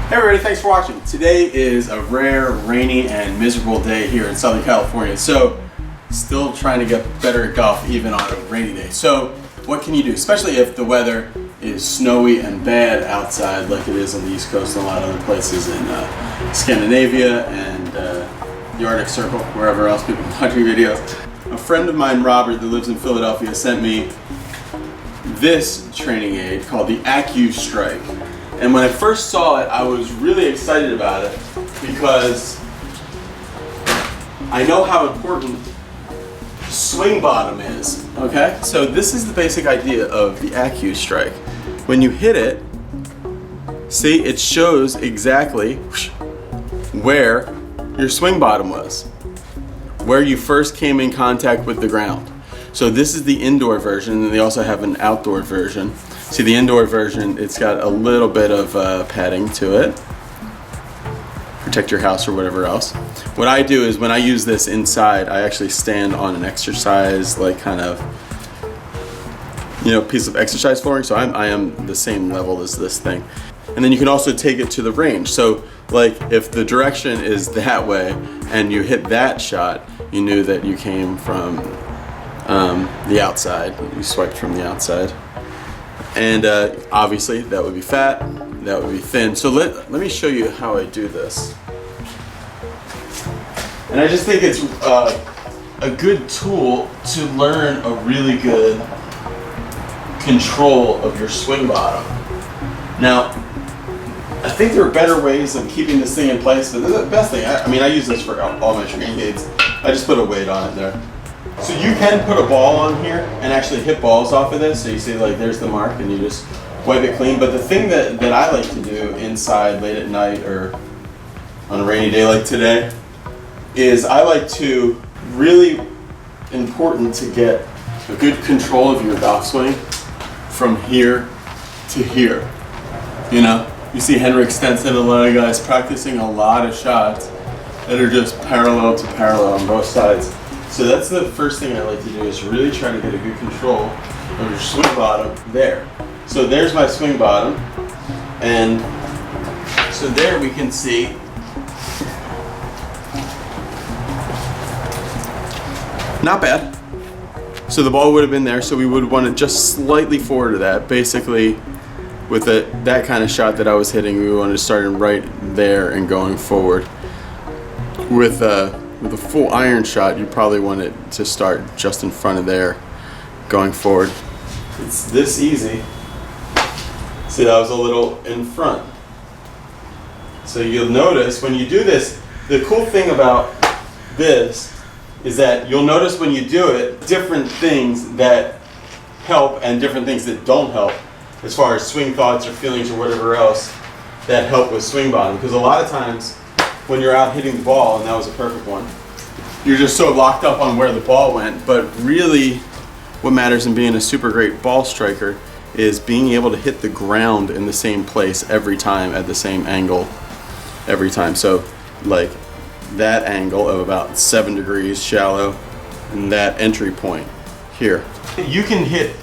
Hey everybody, thanks for watching. Today is a rare, rainy, and miserable day here in Southern California. So, still trying to get better at golf even on a rainy day. So, what can you do? Especially if the weather is snowy and bad outside like it is on the East Coast and a lot of other places in Scandinavia and the Arctic Circle, wherever else people are watching videos. A friend of mine, Robert, that lives in Philadelphia, sent me this training aid called the Acustrike. And when I first saw it, I was really excited about it because I know how important swing bottom is, okay? So this is the basic idea of the Acustrike. When you hit it, see, it shows exactly where your swing bottom was, where you first came in contact with the ground. So this is the indoor version, and they also have an outdoor version. See, the indoor version, it's got a little bit of padding to it. Protect your house or whatever else. What I do is when I use this inside, I actually stand on an exercise, like kind of, piece of exercise flooring. So I am the same level as this thing. And then you can also take it to the range. So like if the direction is that way and you hit that shot, you knew that you came from the outside. You swiped from the outside. And obviously that would be fat, that would be thin. So let me show you how I do this. And I just think it's a good tool to learn a really good control of your swing bottom. Now, I think there are better ways of keeping this thing in place, but the best thing, I use this for all my training aids. I just put a weight on it there. So you can put a ball on here and actually hit balls off of this. So you see, like, there's the mark and you just wipe it clean. But the thing that I like to do inside late at night or on a rainy day like today is I like to, really important to get a good control of your golf swing from here to here. You see Henrik Stenson, a lot of guys practicing a lot of shots that are just parallel to parallel on both sides. So that's the first thing I like to do, is really try to get a good control of your swing bottom there. So there's my swing bottom, and so there we can see not bad. So the ball would have been there, so we would want it just slightly forward of that. Basically, with that kind of shot that I was hitting, we wanted to start right there and going forward. With a full iron shot, you probably want it to start just in front of there, going forward. It's this easy. See, that was a little in front. So you'll notice when you do this, the cool thing about this is that you'll notice when you do it, different things that help and different things that don't help, as far as swing thoughts or feelings or whatever else that help with swing bottom. Because a lot of times, when you're out hitting the ball, and that was a perfect one, you're just so locked up on where the ball went. But really, what matters in being a super great ball striker is being able to hit the ground in the same place every time at the same angle every time. So like that angle of about 7 degrees shallow, and that entry point here. You can hit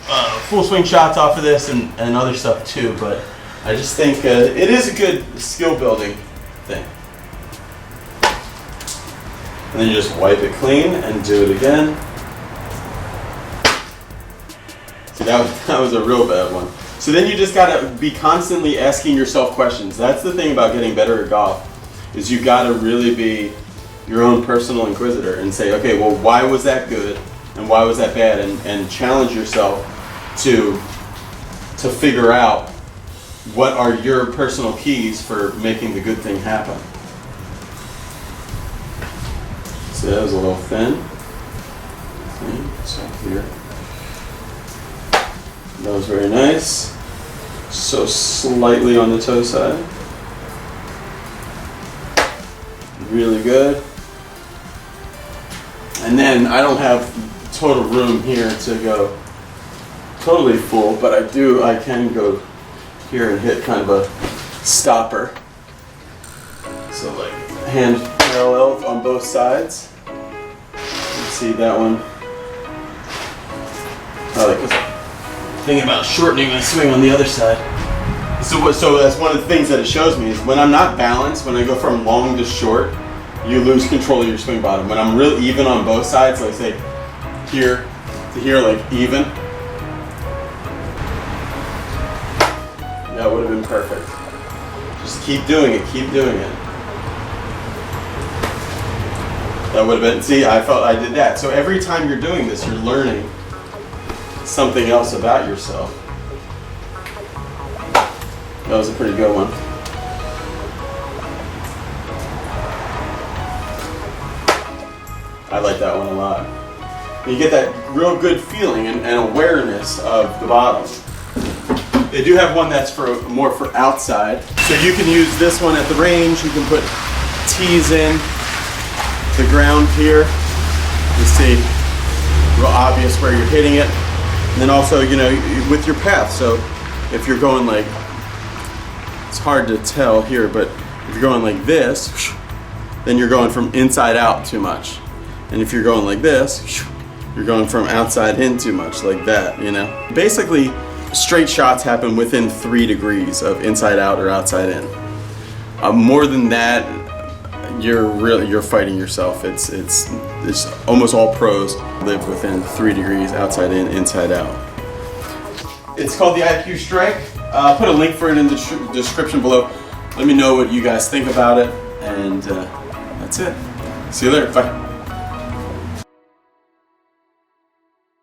full swing shots off of this and other stuff too, but I just think it is a good skill building thing. And then you just wipe it clean and do it again. See, that was a real bad one. So then you just gotta be constantly asking yourself questions. That's the thing about getting better at golf, is you gotta really be your own personal inquisitor and say, okay, well, why was that good and why was that bad? And challenge yourself to figure out what are your personal keys for making the good thing happen. So that was a little thin. So here. That was very nice. So slightly on the toe side. Really good. And then I don't have total room here to go totally full, but I can go here and hit kind of a stopper. So like hand parallel on both sides. See that one? I like this. Thinking about shortening my swing on the other side. So that's one of the things that it shows me is when I'm not balanced, when I go from long to short, you lose control of your swing bottom. When I'm real even on both sides, like say here to here, like even, that would have been perfect. Just keep doing it, keep doing it. That would have been, see, I felt I did that. So every time you're doing this, you're learning something else about yourself. That was a pretty good one. I like that one a lot. You get that real good feeling and awareness of the bottom. They do have one that's for more for outside. So you can use this one at the range. You can put tees in the ground here. You see, real obvious where you're hitting it. And then also, you know, with your path. So if you're going like, it's hard to tell here, but if you're going like this, then you're going from inside out too much. And if you're going like this, you're going from outside in too much, like that, you know? Basically, straight shots happen within 3 degrees of inside out or outside in. More than that, you're fighting yourself. It's almost all pros live within 3 degrees outside in, inside out. It's called the Acustrike. I'll put a link for it in the description below. Let me know what you guys think about it, and that's it. See you later. Bye.